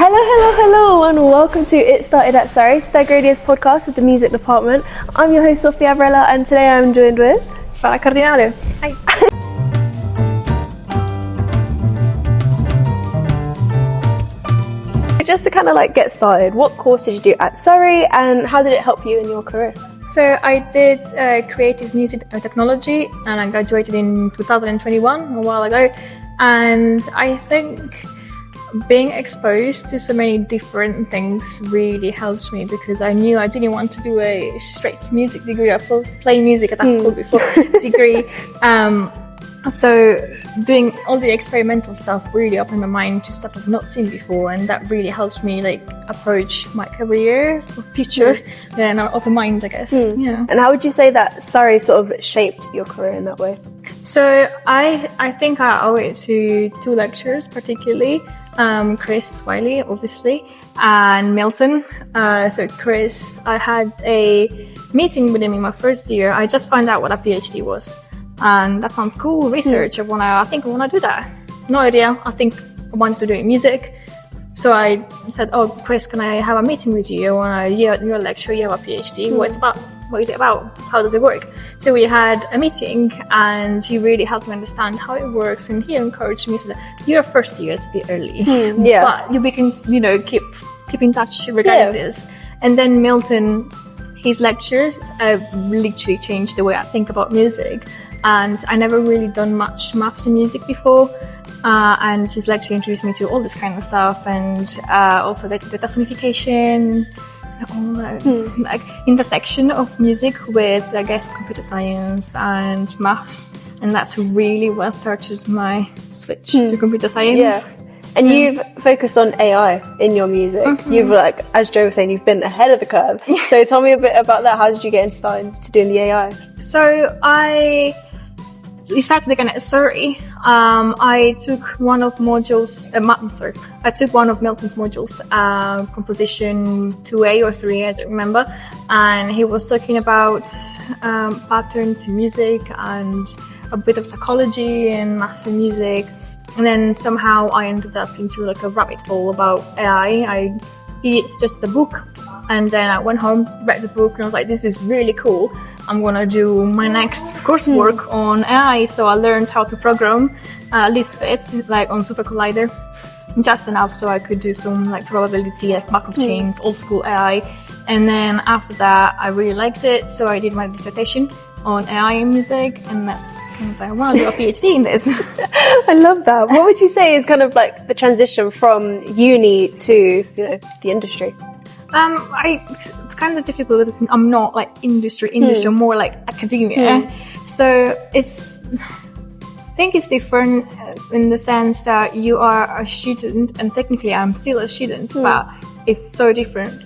Hello, and welcome to It Started at Surrey, Stag Radios podcast with the music department. I'm your host, Sofia Abrella, and today I'm joined with Sara Cardinale. Hi. Just to kind of like get started, what course did you do at Surrey and how did it help you in your career? So I did creative music technology and I graduated in 2021, a while ago. And I think being exposed to so many different things really helped me because I knew I didn't want to do a straight music degree or play music as I called before degree. So doing all the experimental stuff really opened my mind to stuff I've not seen before, and that really helped me like approach my career or future and an open mind, I guess. Yeah. And how would you say that Surrey sort of shaped your career in that way? So I think I owe it to two lecturers particularly, Chris Wiley obviously and Milton. So Chris, I had a meeting with him in my first year. I just found out what a PhD was. And that sounds cool, research, I think I want to do that. No idea, I think I wanted to do music. So I said, oh, Chris, can I have a meeting with you? I want to hear your lecture, you have a PhD, what is it about? How does it work? So we had a meeting and he really helped me understand how it works, and he encouraged me, said, your first year is a bit early, but we can, keep in touch regarding this. And then Milton, his lectures literally changed the way I think about music. And I never really done much maths and music before. And his lecture introduced me to all this kind of stuff, and also the personification, all that like intersection of music with, I guess, computer science and maths. And that's really what started my switch to computer science. Yeah. And you've focused on AI in your music. You've, like, as Joe was saying, you've been ahead of the curve. So tell me a bit about that. How did you get started to doing the AI? So we started again at Surrey. I took one of modules, I took one of Milton's modules, composition 2A or 3A, I don't remember. And he was talking about patterns in music and a bit of psychology and maths and music. And then somehow I ended up into like a rabbit hole about AI. It's just a book. And then I went home, read the book, and I was like, this is really cool. I'm going to do my next coursework on AI. So I learned how to program a little bit, like on Super Collider, just enough so I could do some like probability, like Markov chains, old school AI. And then after that, I really liked it. So I did my dissertation on AI in music, and that's kind of like, I want to do a PhD in this. I love that. What would you say is kind of like the transition from uni to, the industry? It's kind of difficult because I'm not like industry, I'm more like academia. So I think it's different in the sense that you are a student, and technically I'm still a student, but it's so different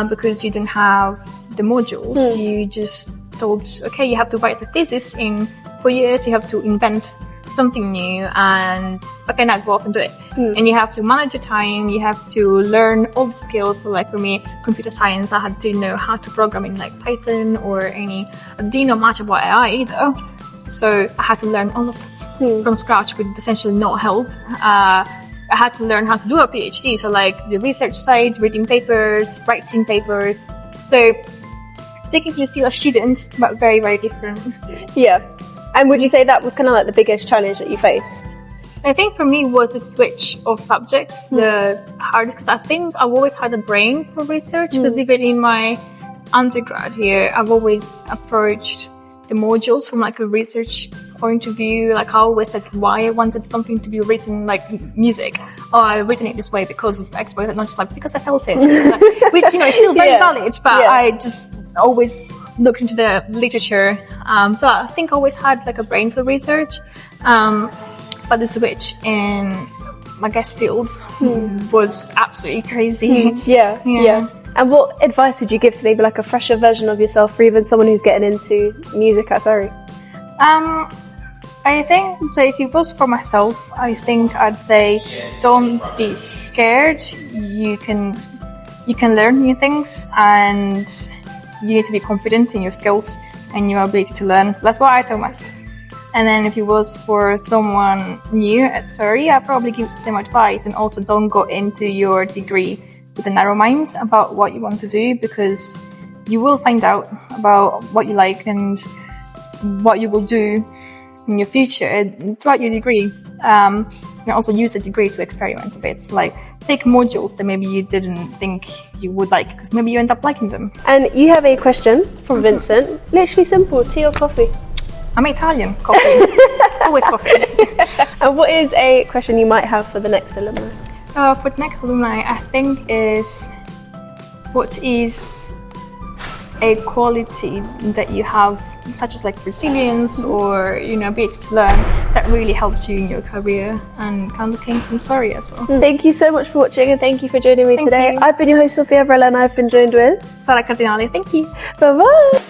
because you don't have the modules. You just told, okay, you have to write the thesis in 4 years, you have to invent something new, and okay, now go off and do it. And you have to manage your time, you have to learn all the skills. So like for me, computer science, I didn't know how to program in like Python or I didn't know much about AI either. So I had to learn all of that from scratch with essentially no help. I had to learn how to do a PhD. So like the research side, reading papers, writing papers. So technically still a student, but very, very different. Yeah. And would you say that was kind of like the biggest challenge that you faced? I think for me was the switch of subjects, the hardest, because I think I've always had a brain for research, because even in my undergrad here, I've always approached the modules from like a research point of view. Like I always said why I wanted something to be written like music. Oh, I've written it this way because of X, Y, Z, not just like because I felt it. Like, which, is still very valid, but I just always looked into the literature. So I think I always had like a brain for research. But the switch in my guest fields was absolutely crazy. Yeah. And what advice would you give to maybe like a fresher version of yourself, or even someone who's getting into music at Surrey? I think, so if it was for myself, I think I'd say don't be scared. You can learn new things, and you need to be confident in your skills and your ability to learn. So that's what I tell myself. And then if it was for someone new at Surrey, I'd probably give the same advice. And also don't go into your degree with a narrow mind about what you want to do, because you will find out about what you like and what you will do in your future throughout your degree. And also use the degree to experiment a bit. Like, take modules that maybe you didn't think you would like, because maybe you end up liking them. And you have a question from Vincent. Literally simple, tea or coffee? I'm Italian, coffee. Always coffee. And what is a question you might have for the next alumni? For the next alumni, I think is, what is a quality that you have, such as like resilience or ability to learn, that really helped you in your career and kind of came from Surrey as well. Thank you so much for watching, and thank you for joining me Thank today. you. I've been your host Sophia Varela, and I've been joined with Sara Cardinale, thank you. Bye bye.